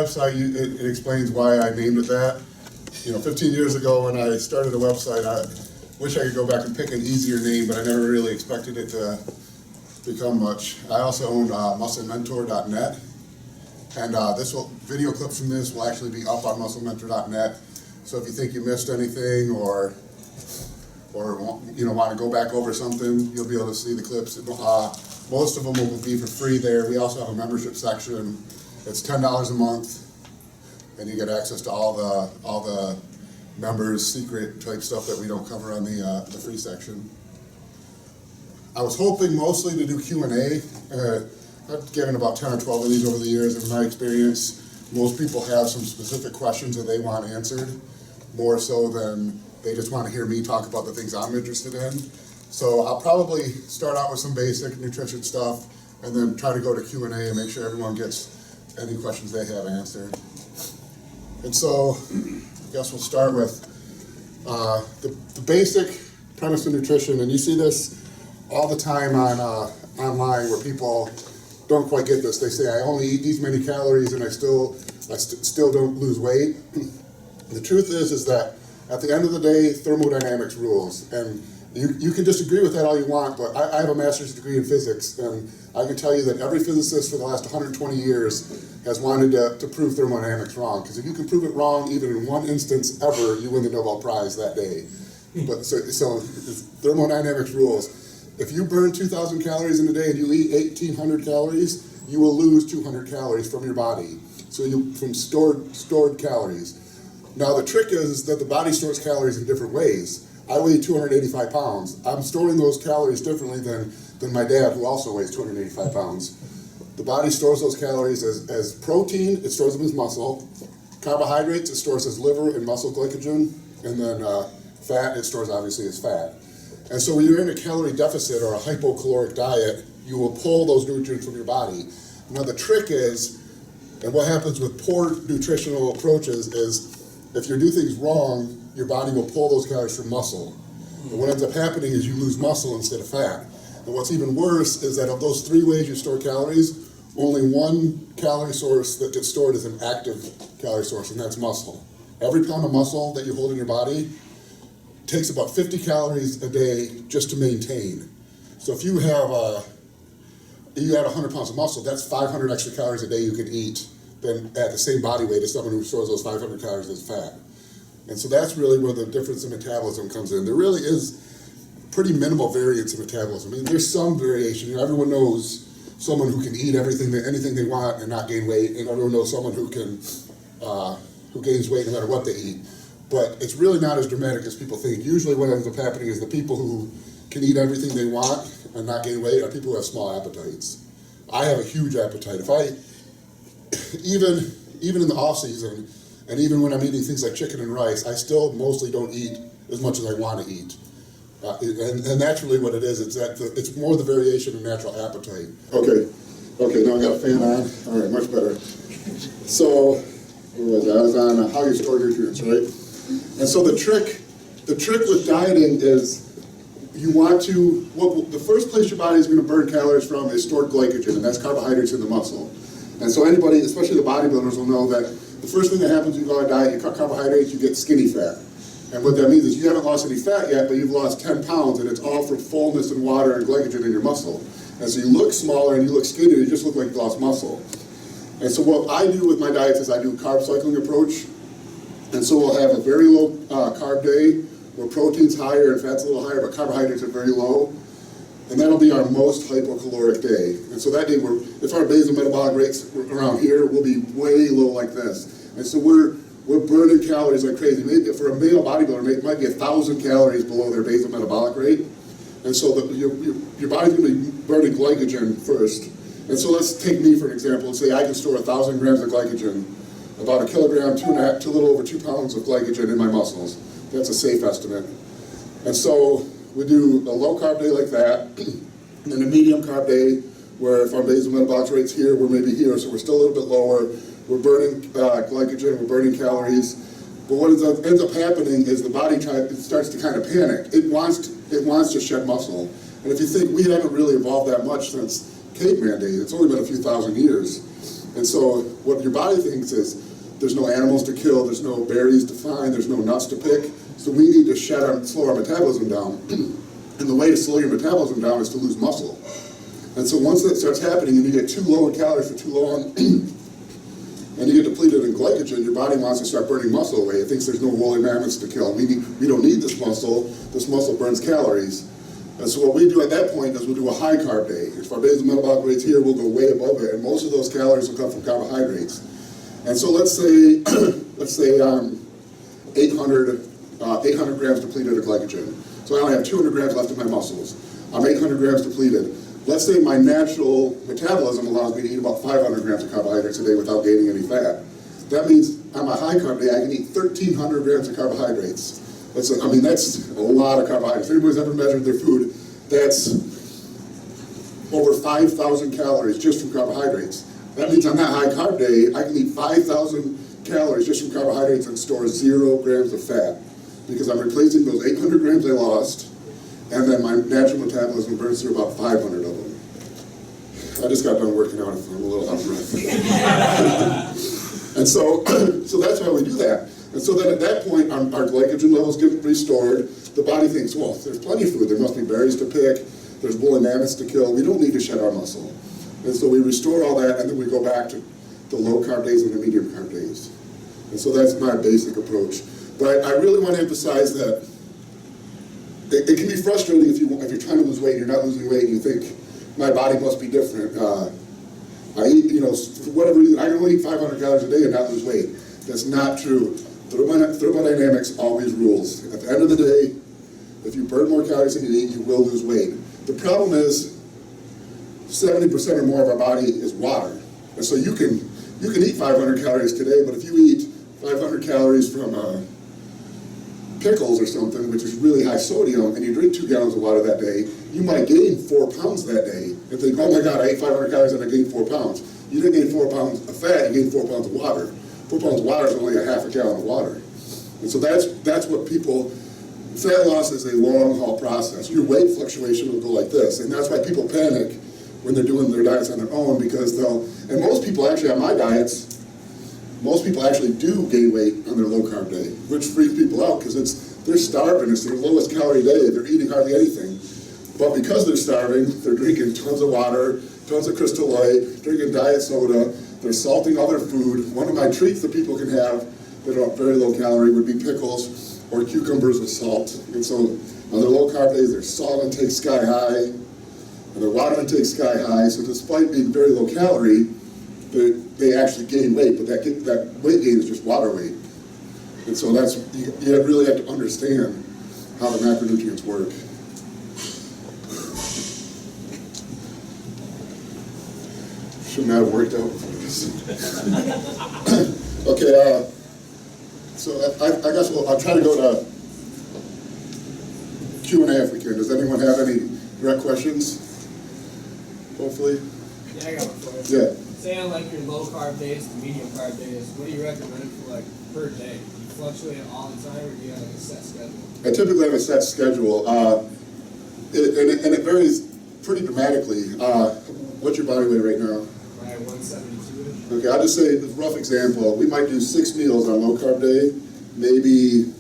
website, it explains why I named it that. 15 years ago when I started a website, I wish I could go back and pick an easier name, but I never really expected it to become much. I also own musclementor.net, and video clips from this will actually be up on musclementor.net. So if you think you missed anything or want to go back over something, you'll be able to see the clips. Most of them will be for free there. We also have a membership section. It's $10 a month, and you get access to all the members' secret type stuff that we don't cover on the free section. I was hoping mostly to do Q&A. I've given about 10 or 12 of these over the years. In my experience, most people have some specific questions that they want answered, more so than they just want to hear me talk about the things I'm interested in. So I'll probably start out with some basic nutrition stuff and then try to go to Q&A and make sure everyone gets any questions they have answered. And so I guess we'll start with the basic premise of nutrition. And you see this all the time on online where people don't quite get this. They say, I only eat these many calories and I still don't lose weight. The truth is that at the end of the day, thermodynamics rules. And you can disagree with that all you want, but I have a master's degree in physics, and I can tell you that every physicist for the last 120 years has wanted to prove thermodynamics wrong. Because if you can prove it wrong, even in one instance ever, you win the Nobel Prize that day. But so thermodynamics rules. If you burn 2,000 calories in a day and you eat 1,800 calories, you will lose 200 calories from your body. So from stored calories. Now the trick is that the body stores calories in different ways. I weigh 285 pounds. I'm storing those calories differently than my dad, who also weighs 285 pounds. The body stores those calories as protein, it stores them as muscle. Carbohydrates, it stores as liver and muscle glycogen. And then fat, it stores obviously as fat. And so when you're in a calorie deficit or a hypocaloric diet, you will pull those nutrients from your body. Now the trick is, and what happens with poor nutritional approaches is, if you do things wrong, your body will pull those calories from muscle. And what ends up happening is you lose muscle instead of fat. And what's even worse is that of those 3 ways you store calories, only one calorie source that gets stored is an active calorie source, and that's muscle. Every pound of muscle that you hold in your body takes about 50 calories a day just to maintain. So if you had 100 pounds of muscle, that's 500 extra calories a day you can eat than at the same body weight as someone who stores those 500 calories as fat. And so that's really where the difference in metabolism comes in. There really is pretty minimal variance in metabolism. I mean, there's some variation. Everyone knows someone who can eat anything they want and not gain weight, and everyone knows someone who gains weight no matter what they eat. But it's really not as dramatic as people think. Usually what ends up happening is the people who can eat everything they want and not gain weight are people who have small appetites. I have a huge appetite. Even in the off season, and even when I'm eating things like chicken and rice, I still mostly don't eat as much as I want to eat. And that's really what it is. It's more the variation in natural appetite. Okay, now I got a fan on. All right, much better. So, where was I? I was on how you store nutrients, right? And so the trick with dieting is the first place your body is going to burn calories from is stored glycogen, and that's carbohydrates in the muscle. And so anybody, especially the bodybuilders, will know that the first thing that happens when you go on a diet, you cut carbohydrates, you get skinny fat. And what that means is you haven't lost any fat yet, but you've lost 10 pounds, and it's all from fullness and water and glycogen in your muscle. And so you look smaller and you look skinnier, you just look like you lost muscle. And so what I do with my diets is I do a carb cycling approach. And so we'll have a very low carb day where protein's higher and fat's a little higher, but carbohydrates are very low. And that'll be our most hypocaloric day. And so that day, if our basal metabolic rates around here, we'll be way low like this. And so we're burning calories like crazy. Maybe for a male bodybuilder, it might be 1,000 calories below their basal metabolic rate. And so your body's going to be burning glycogen first. And so let's take me for an example and say I can store 1,000 grams of glycogen, about 1 kilogram, 2.5 to a little over 2 pounds of glycogen in my muscles. That's a safe estimate. And so we do a low carb day like that, and then a medium carb day where if our basal metabolic rate's here, we're maybe here, so we're still a little bit lower. We're burning glycogen, we're burning calories. But what ends up happening is the body starts to kind of panic. It wants to shed muscle. And if you think, we haven't really evolved that much since caveman days. It's only been a few thousand years. And so what your body thinks is there's no animals to kill, there's no berries to find, there's no nuts to pick, so we need to slow our metabolism down. And the way to slow your metabolism down is to lose muscle. And so once that starts happening and you get too low in calories for too long, and you get depleted in glycogen, your body wants to start burning muscle away. It thinks there's no woolly mammoths to kill. We don't need this muscle burns calories. And so what we do at that point is we'll do a high carb day. If our basal metabolic rate's here, we'll go way above it, and most of those calories will come from carbohydrates. And so let's say 800 grams depleted of glycogen. So I only have 200 grams left in my muscles. I'm 800 grams depleted. Let's say my natural metabolism allows me to eat about 500 grams of carbohydrates a day without gaining any fat. That means on my high carb day, I can eat 1,300 grams of carbohydrates. That's a lot of carbohydrates. If anybody's ever measured their food, that's over 5,000 calories just from carbohydrates. That means on that high carb day, I can eat 5,000 calories just from carbohydrates and store 0 grams of fat, because I'm replacing those 800 grams I lost, and then my natural metabolism burns through about 500 of them. I just got done working out, I'm a little out of breath. And so that's why we do that. And so then at that point, our glycogen levels get restored. The body thinks, well, there's plenty of food. There must be berries to pick. There's woolly mammoths to kill. We don't need to shed our muscle. And so we restore all that, and then we go back to the low carb days and the medium carb days. And so that's my basic approach. But I really want to emphasize that it can be frustrating if you're trying to lose weight and you're not losing weight and you think, my body must be different. I eat, for whatever reason, I can only eat 500 calories a day and not lose weight. That's not true. Thermodynamics always rules. At the end of the day, if you burn more calories than you eat, you will lose weight. The problem is 70% or more of our body is water. And so you can eat 500 calories today, but if you eat 500 calories from pickles or something, which is really high sodium, and you drink 2 gallons of water that day, you might gain 4 pounds that day and think, oh my God, I ate 500 calories and I gained 4 pounds. You didn't gain 4 pounds of fat, you gained 4 pounds of water. 4 pounds of water is only a half a gallon of water. And so that's what fat loss is a long haul process. Your weight fluctuation will go like this, and that's why people panic when they're doing their diets on their own, because and most people actually on my diets, most people actually do gain weight on their low carb day, which freaks people out because they're starving. It's their lowest calorie day. They're eating hardly anything. But because they're starving, they're drinking tons of water, tons of Crystal Light, drinking diet soda, they're salting other food. One of my treats that people can have that are very low calorie would be pickles or cucumbers with salt. And so on their low carb days, their salt intake sky high, and their water intake sky high. So despite being very low calorie, they actually gain weight, but that weight gain is just water weight. And so you really have to understand how the macronutrients work. Should not have worked out before this. Okay, so I guess I'll try to go to Q&A if we can. Does anyone have any direct questions? Hopefully. Yeah, I got one for you. Yeah. Say on like your low carb days to medium carb days, what do you recommend for like per day? Do you fluctuate it all the time, or do you have like a set schedule? I typically have a set schedule, and it varies pretty dramatically. What's your body weight right now? Right, 172-ish. Okay, I'll just say a rough example. We might do 6 meals on low carb day, maybe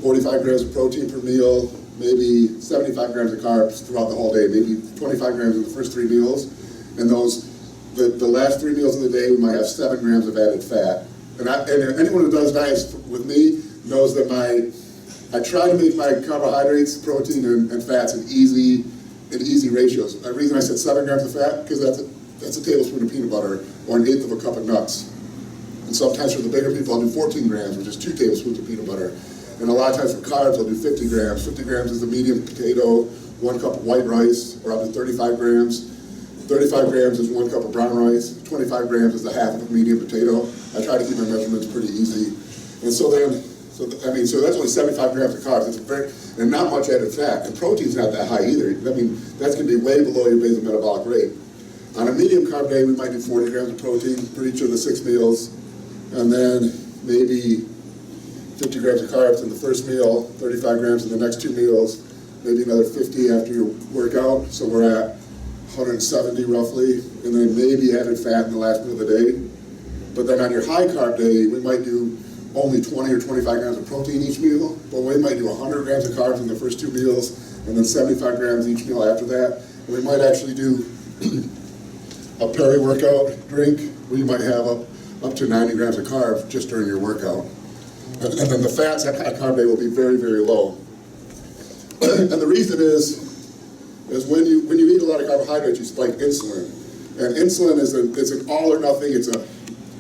45 grams of protein per meal, maybe 75 grams of carbs throughout the whole day, maybe 25 grams in the first 3 meals, and the last 3 meals of the day we might have 7 grams of added fat. And anyone who does diets with me knows that I try to make my carbohydrates, protein, and fats in easy ratios. The reason I said 7 grams of fat, because that's a tablespoon of peanut butter or 1/8 of a cup of nuts. And sometimes for the bigger people, I'll do 14 grams, which is 2 tablespoons of peanut butter. And a lot of times for carbs, I'll do 50 grams. 50 grams is the medium potato, 1 cup of white rice, or I'll do 35 grams. 35 grams is 1 cup of brown rice. 25 grams is the half of a medium potato. I try to keep my measurements pretty easy. And so that's only 75 grams of carbs. And not much added fat. And protein's not that high either. I mean, that's going to be way below your basal metabolic rate. On a medium carb day, we might do 40 grams of protein for each of the 6 meals. And then maybe 50 grams of carbs in the first meal, 35 grams in the next 2 meals, maybe another 50 after your workout. So we're at 170 roughly, and then maybe added fat in the last meal of the day. But then on your high carb day, we might do only 20 or 25 grams of protein each meal, but we might do 100 grams of carbs in the first 2 meals, and then 75 grams each meal after that. And we might actually do a peri-workout drink where you might have up to 90 grams of carbs just during your workout. And then the fats at high carb day will be very, very low. And the reason is when you eat a lot of carbohydrates, you spike insulin. And insulin is an all or nothing. If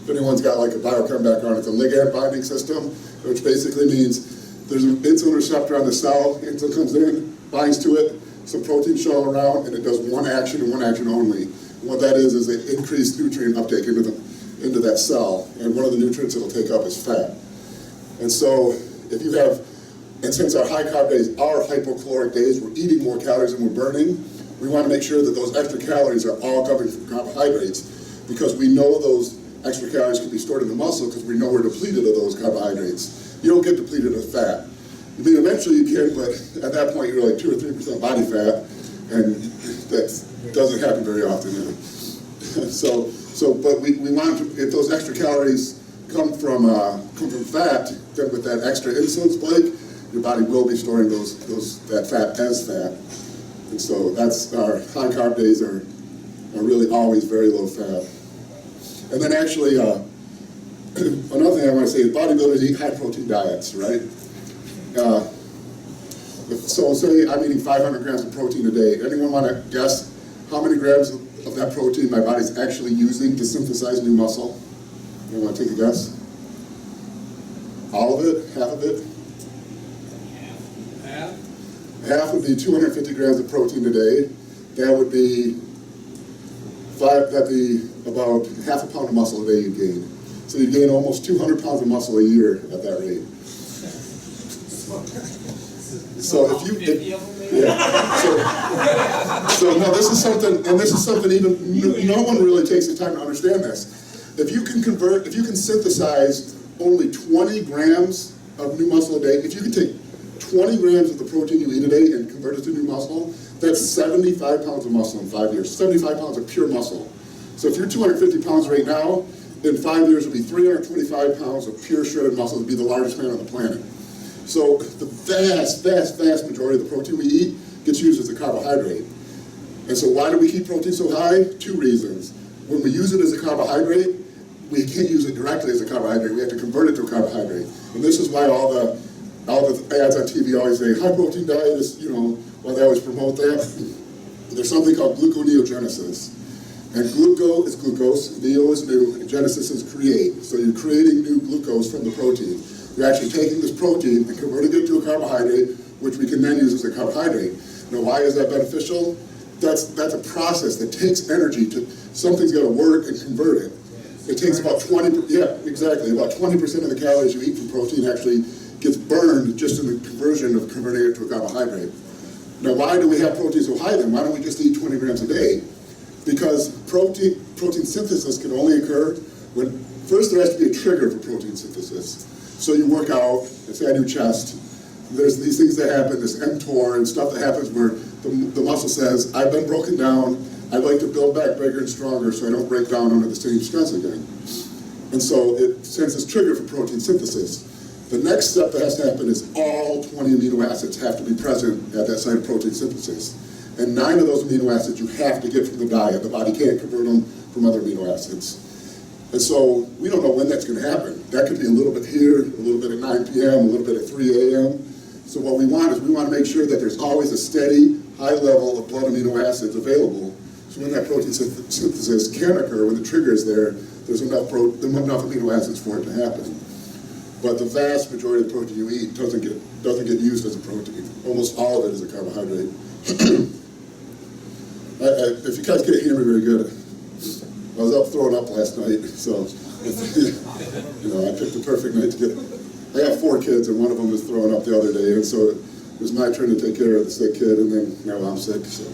anyone's got like a biochem background, it's a ligand binding system, which basically means there's an insulin receptor on the cell, insulin comes in, binds to it, some protein show around, and it does one action and one action only. And what that is it increased nutrient uptake into that cell, and one of the nutrients it'll take up is fat. And so if you have, and since our high carb days are hypocaloric days, we're eating more calories than we're burning, we want to make sure that those extra calories are all coming from carbohydrates, because we know those extra calories can be stored in the muscle because we know we're depleted of those carbohydrates. You don't get depleted of fat. I mean, eventually you can, but at that point you're like 2 or 3% body fat, and that doesn't happen very often. But we want to, if those extra calories come from fat, then with that extra insulin spike, your body will be storing that fat as fat. And so that's our high carb days are really always very low fat. And then actually, another thing I want to say is bodybuilders eat high protein diets, right? So say I'm eating 500 grams of protein a day. Anyone want to guess how many grams of that protein my body's actually using to synthesize new muscle? Anyone want to take a guess? All of it? Half of it? Half would be 250 grams of protein a day. That would be about half a pound of muscle a day you gain. So you gain almost 200 pounds of muscle a year at that rate. So so no, this is something even no one really takes the time to understand this. If you can synthesize only 20 grams of new muscle a day, if you can take 20 grams of the protein you eat a day and convert it to new muscle, that's 75 pounds of muscle in 5 years, 75 pounds of pure muscle. So if you're 250 pounds right now, in 5 years it'll be 325 pounds of pure shredded muscle to be the largest man on the planet. So the vast majority of the protein we eat gets used as a carbohydrate. And so why do we keep protein so high? 2 reasons. When we use it as a carbohydrate, we can't use it directly as a carbohydrate. We have to convert it to a carbohydrate. And this is why all the ads on TV always say high protein diet is, why they always promote that. There's something called gluconeogenesis. And gluco is glucose, neo is new, and genesis is create. So you're creating new glucose from the protein. You're actually taking this protein and converting it to a carbohydrate, which we can then use as a carbohydrate. Now, why is that beneficial? That's a process that takes energy. Something's got to work and convert it. It takes about 20%, about 20% of the calories you eat from protein actually gets burned just in the conversion of converting it to a carbohydrate. Now, why do we have protein so high then? Why don't we just eat 20 grams a day? Because protein synthesis can only occur when, first there has to be a trigger for protein synthesis. So you work out, let's say I do chest, there's these things that happen, this mTOR and stuff that happens where the muscle says, I've been broken down, I'd like to build back bigger and stronger so I don't break down under the same stress again. And so it sends this trigger for protein synthesis. The next step that has to happen is all 20 amino acids have to be present at that site of protein synthesis. And 9 of those amino acids you have to get from the diet. The body can't convert them from other amino acids. And so we don't know when that's going to happen. That could be a little bit here, a little bit at 9 p.m., a little bit at 3 a.m. So what we want is we want to make sure that there's always a steady, high level of blood amino acids available. So when that protein synthesis can occur, when the trigger is there, there's enough amino acids for it to happen. But the vast majority of the protein you eat doesn't get used as a protein. Almost all of it is a carbohydrate. If you guys can't hear me very good, I was up throwing up last night, so I picked the perfect night to get. I have 4 kids, and one of them was throwing up the other day, and so it was my turn to take care of the sick kid, and then now I'm sick. So